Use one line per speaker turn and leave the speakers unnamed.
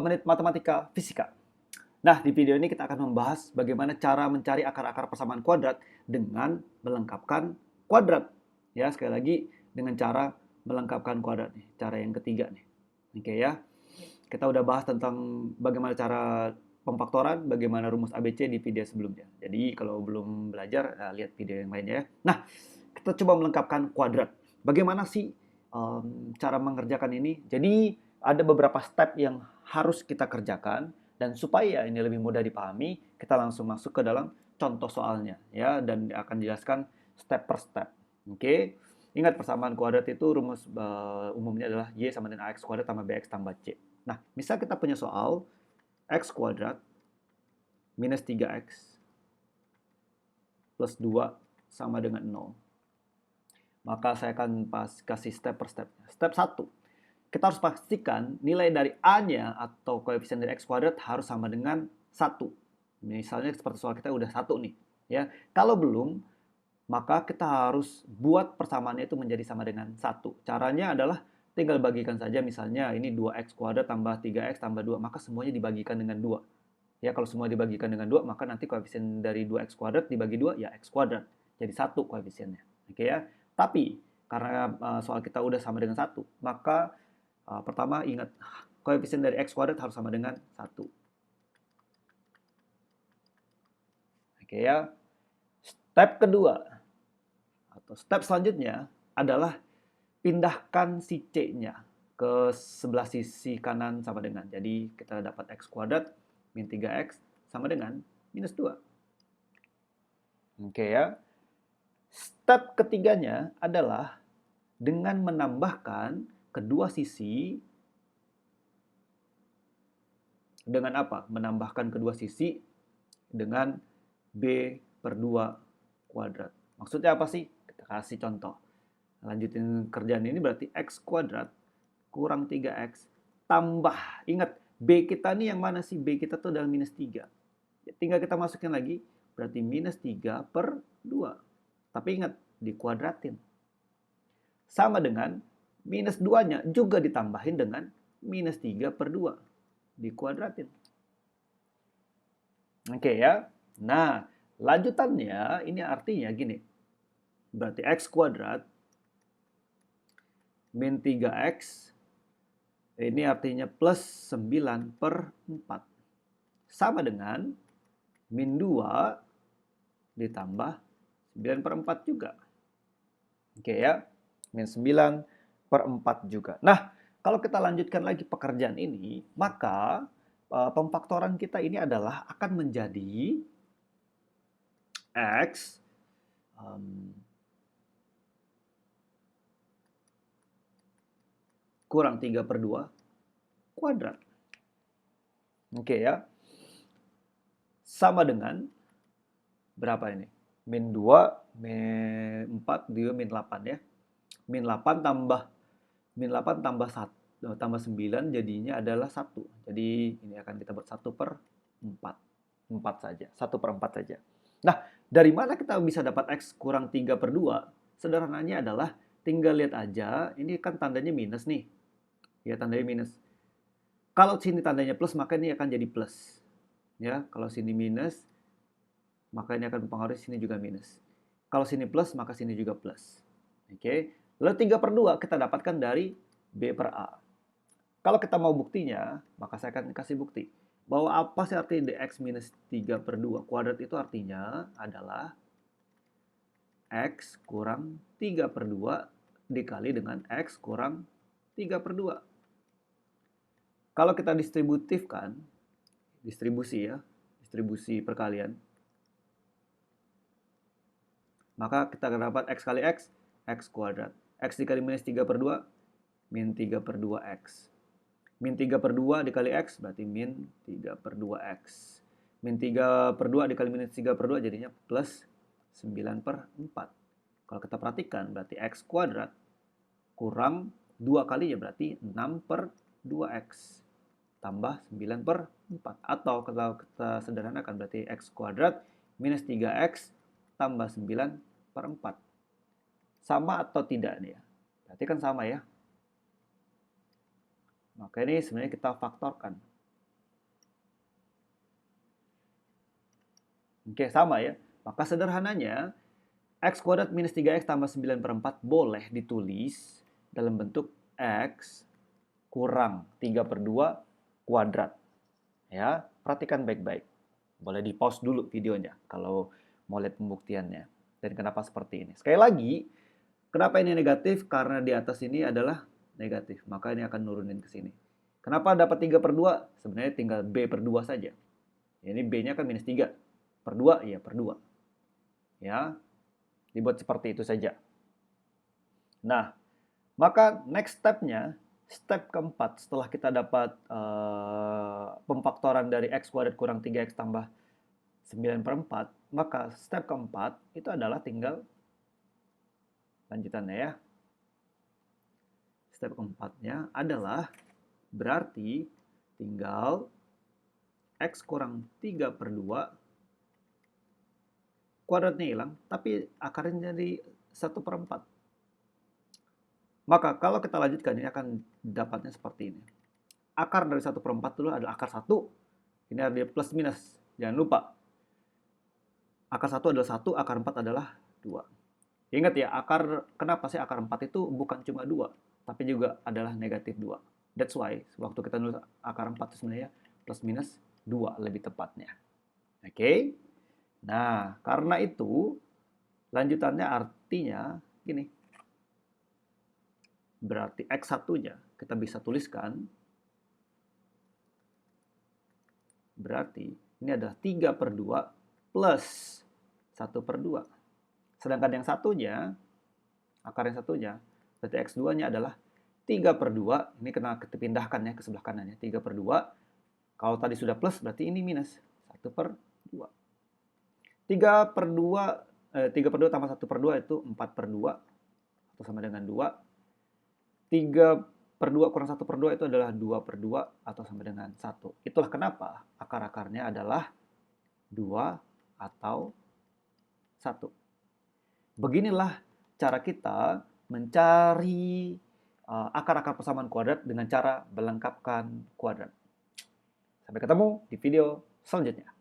Menit Matematika Fisika. Nah, di video ini kita akan membahas bagaimana cara mencari akar-akar persamaan kuadrat dengan melengkapkan kuadrat. Ya, sekali lagi dengan cara melengkapkan kuadrat nih, cara yang ketiga nih. Oke ya. Kita udah bahas tentang bagaimana cara pemfaktoran, bagaimana rumus ABC di video sebelumnya. Jadi kalau belum belajar, lihat video yang lainnya ya. Nah, kita coba melengkapkan kuadrat. Bagaimana sih cara mengerjakan ini? Jadi ada beberapa step yang harus kita kerjakan, dan supaya ini lebih mudah dipahami, kita langsung masuk ke dalam contoh soalnya ya, dan akan dijelaskan step per step. Oke. Ingat, persamaan kuadrat itu rumus umumnya adalah y sama dengan ax kuadrat tambah bx tambah c. Nah, misal kita punya soal x kuadrat minus 3x plus 2 sama dengan 0. Maka saya akan kasih step per step. Step 1. Kita harus pastikan nilai dari A-nya atau koefisien dari X kuadrat harus sama dengan 1. Misalnya seperti soal kita udah 1 nih. Ya. Kalau belum, maka kita harus buat persamaannya itu menjadi sama dengan 1. Caranya adalah tinggal bagikan saja, misalnya ini 2X kuadrat tambah 3X tambah 2, maka semuanya dibagikan dengan 2. Ya, kalau semua dibagikan dengan 2, maka nanti koefisien dari 2X kuadrat dibagi 2, ya X kuadrat. Jadi 1 koefisiennya. Oke ya. Tapi, karena soal kita udah sama dengan 1, maka pertama ingat, koefisien dari X kuadrat harus sama dengan 1. Oke ya. Step kedua, atau step selanjutnya adalah pindahkan si C-nya ke sebelah sisi kanan sama dengan. Jadi kita dapat X kuadrat min 3X sama dengan minus 2. Oke ya. Step ketiganya adalah dengan menambahkan kedua sisi dengan apa? Menambahkan kedua sisi dengan B per 2 kuadrat. Maksudnya apa sih? Kita kasih contoh. Lanjutin kerjaan ini berarti X kuadrat kurang 3X tambah. Ingat, B kita nih yang mana sih? B kita tuh adalah minus 3. Ya, tinggal kita masukin lagi, berarti minus 3 per 2. Tapi ingat, dikuadratin. Sama dengan minus 2-nya juga ditambahin dengan minus 3 per 2. Dikuadratin. Oke ya. Nah, lanjutannya ini artinya gini. Berarti X kuadrat min 3X ini artinya plus 9 per 4. Sama dengan min 2 ditambah 9 per 4 juga. Oke ya. Min 9 per 4 juga. Nah, kalau kita lanjutkan lagi pekerjaan ini, maka pemfaktoran kita ini adalah akan menjadi X kurang 3 per 2 kuadrat. Oke ya. Sama dengan berapa ini? Min 2, min 4, 2, min 8 ya. Min 8 tambah 1, tambah 9 jadinya adalah 1. Jadi ini akan kita buat 1 per 4. 4 saja. 1 per 4 saja. Nah, dari mana kita bisa dapat X kurang 3 per 2? Sederhananya adalah tinggal lihat aja, ini kan tandanya minus nih. Ya, tandanya minus. Kalau sini tandanya plus, maka ini akan jadi plus. Ya, kalau sini minus, maka ini akan mempengaruhi sini juga minus. Kalau sini plus, maka sini juga plus. Oke. Lalu 3 per 2 kita dapatkan dari B per A. Kalau kita mau buktinya, maka saya akan kasih bukti. Bahwa apa sih arti dx minus 3 per 2 kuadrat itu artinya adalah X kurang 3 per 2 dikali dengan X kurang 3 per 2. Kalau kita distributifkan, distribusi perkalian, maka kita akan dapat X kali X, X kuadrat. X dikali minus 3 per 2, min 3 per 2X. Min 3 per 2 dikali X, berarti min 3 per 2X. Min 3 per 2 dikali minus 3 per 2 jadinya plus 9 per 4. Kalau kita perhatikan, berarti X kuadrat kurang 2 kali ya berarti 6 per 2X. Tambah 9 per 4. Atau kalau kita sederhanakan, berarti X kuadrat minus 3X tambah 9 per 4. Sama atau tidak nih ya? Berarti kan sama ya. Maka ini sebenarnya kita faktorkan. Oke, sama ya. Maka sederhananya, X kuadrat minus 3X tambah 9 per 4 boleh ditulis dalam bentuk X kurang 3 per 2 kuadrat. Ya, perhatikan baik-baik. Boleh di pause dulu videonya kalau mau lihat pembuktiannya. Dan kenapa seperti ini. Sekali lagi, kenapa ini negatif? Karena di atas ini adalah negatif. Maka ini akan nurunin ke sini. Kenapa dapat 3 per 2? Sebenarnya tinggal B per 2 saja. Ini B-nya kan minus 3. Per 2, ya per 2. Ya, dibuat seperti itu saja. Nah, maka next step-nya, step keempat setelah kita dapat pemfaktoran dari X kuadrat kurang 3X tambah 9 per 4, maka step keempat itu adalah tinggal lanjutannya ya. Step keempatnya adalah berarti tinggal X kurang 3 per 2 kuadratnya hilang, tapi akarnya jadi 1 per 4. Maka kalau kita lanjutkan ini akan dapatnya seperti ini. Akar dari 1 per 4 dulu adalah akar 1. Ini ada plus minus. Jangan lupa. Akar 1 adalah 1, akar 4 adalah 2. Ingat ya, kenapa sih akar 4 itu bukan cuma 2, tapi juga adalah negatif 2. That's why, waktu kita nulis akar 4 itu sebenarnya plus minus 2 lebih tepatnya. Oke? Nah, karena itu, lanjutannya artinya gini. Berarti X1-nya kita bisa tuliskan, berarti ini adalah 3 per 2 plus 1 per 2. Sedangkan yang satunya, akar yang satunya, berarti X2-nya adalah 3 per 2. Ini kena dipindahkan ya ke sebelah kanannya. 3 per 2. Kalau tadi sudah plus, berarti ini minus. 1 per 2. 3 per 2, 3 per 2 tambah 1 per 2 itu 4 per 2. Atau sama dengan 2. 3 per 2 kurang 1 per 2 itu adalah 2 per 2 atau sama dengan 1. Itulah kenapa akar-akarnya adalah 2 atau 1. Beginilah cara kita mencari akar-akar persamaan kuadrat dengan cara melengkapkan kuadrat. Sampai ketemu di video selanjutnya.